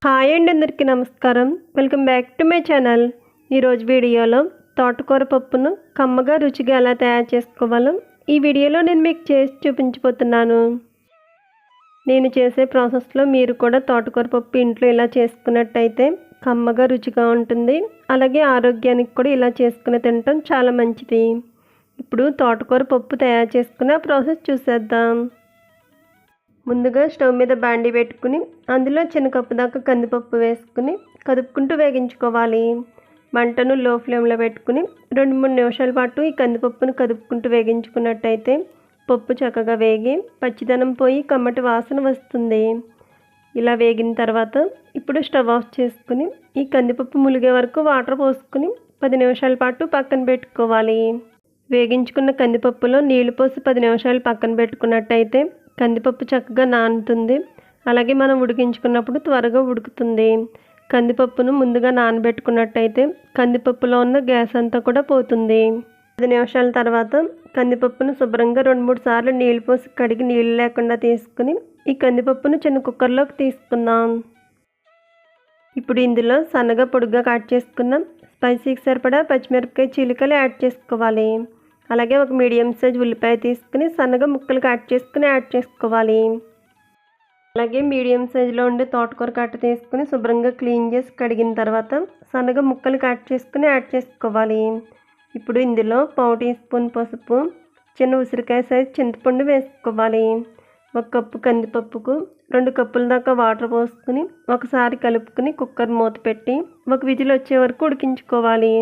Hi అండి, అందరికీ నమస్కారం. Welcome back to my channel. ఈరోజు వీడియోలో తోటకూర పప్పును కమ్మగా రుచిగా ఎలా తయారు చేసుకోవాలో ఈ వీడియోలో నేను మీకు చేసి చూపించబోతున్నాను. నేను చేసే ప్రాసెస్లో మీరు కూడా తోటకూర పప్పు ఇంట్లో ఇలా చేసుకున్నట్టయితే కమ్మగా రుచిగా ఉంటుంది. అలాగే ఆరోగ్యానికి కూడా ఇలా చేసుకుని తినటం చాలా మంచిది. ఇప్పుడు తోటకూర పప్పు తయారు చేసుకునే ప్రాసెస్ చూసేద్దాం. ముందుగా స్టవ్ మీద బాండీ పెట్టుకుని అందులో చిన్న కప్పు దాకా కందిపప్పు వేసుకుని కదుపుకుంటూ వేగించుకోవాలి. మంటను లో ఫ్లేమ్లో పెట్టుకుని 2-3 నిమిషాల పాటు ఈ కందిపప్పును కదుపుకుంటూ వేగించుకున్నట్టయితే పప్పు చక్కగా వేగి పచ్చిదనం పోయి కమ్మటి వాసన వస్తుంది. ఇలా వేగిన తర్వాత ఇప్పుడు స్టవ్ ఆఫ్ చేసుకుని ఈ కందిపప్పు ములిగే వరకు వాటర్ పోసుకుని 10 నిమిషాల పాటు పక్కన పెట్టుకోవాలి. వేగించుకున్న కందిపప్పులో నీళ్లు పోసి 10 నిమిషాలు పక్కన పెట్టుకున్నట్టయితే కందిపప్పు చక్కగా నానుతుంది. అలాగే మనం ఉడికించుకున్నప్పుడు త్వరగా ఉడుకుతుంది. కందిపప్పును ముందుగా నానబెట్టుకున్నట్టయితే కందిపప్పులో ఉన్న గ్యాస్ అంతా కూడా పోతుంది. 10 నిమిషాల తర్వాత కందిపప్పును శుభ్రంగా 2-3 సార్లు నీళ్ళు పోసి కడిగి నీళ్ళు లేకుండా తీసుకుని ఈ కందిపప్పును చిన్న కుక్కర్లోకి తీసుకుందాం. ఇప్పుడు ఇందులో సన్నగా పొడుగ్గా కట్ చేసుకున్న స్పైసీకి సరిపడా పచ్చిమిరపకాయ చీలికలు యాడ్ చేసుకోవాలి. అలాగే ఒక మీడియం సైజ్ ఉల్లిపాయ తీసుకుని సన్నగా ముక్కలు కట్ చేసుకుని యాడ్ చేసుకోవాలి. అలాగే మీడియం సైజులో ఉండే తోటకూర కట్ట తీసుకుని శుభ్రంగా క్లీన్ చేసి కడిగిన తర్వాత సన్నగా ముక్కలు కట్ చేసుకుని యాడ్ చేసుకోవాలి. ఇప్పుడు ఇందులో 1/4 టీ స్పూన్ పసుపు, చిన్న ఉసిరికాయ సైజ్ చింతపండు వేసుకోవాలి. 1 కప్పు కందిపప్పుకు 2 కప్పుల దాకా వాటర్ పోసుకుని ఒకసారి కలుపుకుని కుక్కర్ మూత పెట్టి 1 విజిల్ వచ్చే వరకు ఉడికించుకోవాలి.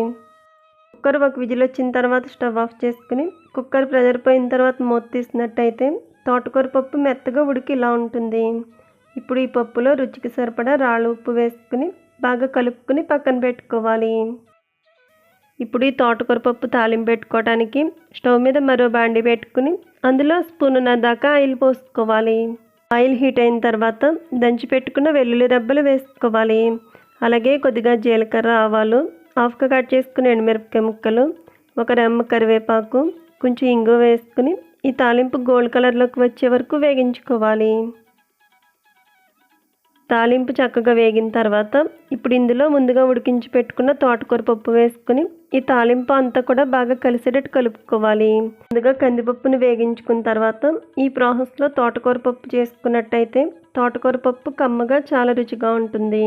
కుక్కర్ 1 విజిల్ వచ్చిన తర్వాత స్టవ్ ఆఫ్ చేసుకుని కుక్కర్ ప్రెజర్ పోయిన తర్వాత మూత తీసినట్టయితే తోటకూర పప్పు మెత్తగా ఉడికి ఇలా ఉంటుంది. ఇప్పుడు ఈ పప్పులో రుచికి సరిపడా రాళ్ళ ఉప్పు వేసుకుని బాగా కలుపుకుని పక్కన పెట్టుకోవాలి. ఇప్పుడు ఈ తోటకూర పప్పు తాలింపు పెట్టుకోవడానికి స్టవ్ మీద మరో బాండీ పెట్టుకుని అందులో స్పూనున్నర దాకా ఆయిల్ పోసుకోవాలి. ఆయిల్ హీట్ అయిన తర్వాత దంచి పెట్టుకున్న వెల్లుల్లి రెబ్బలు వేసుకోవాలి. అలాగే కొద్దిగా జీలకర్ర, ఆవాలు, హాఫ్గా కట్ చేసుకుని ఎండుమిరపకాయ ముక్కలు, 1 రెమ్మ కరివేపాకు, కొంచెం ఇంగువ వేసుకుని ఈ తాలింపు గోల్డ్ కలర్లోకి వచ్చే వరకు వేగించుకోవాలి. తాలింపు చక్కగా వేగిన తర్వాత ఇప్పుడు ఇందులో ముందుగా ఉడికించి పెట్టుకున్న తోటకూర పప్పు వేసుకుని ఈ తాలింపు అంతా కూడా బాగా కలిసేటట్టు కలుపుకోవాలి. ముందుగా కందిపప్పును వేగించుకున్న తర్వాత ఈ ప్రాసెస్లో తోటకూర పప్పు చేసుకున్నట్టయితే తోటకూర పప్పు కమ్మగా చాలా రుచిగా ఉంటుంది.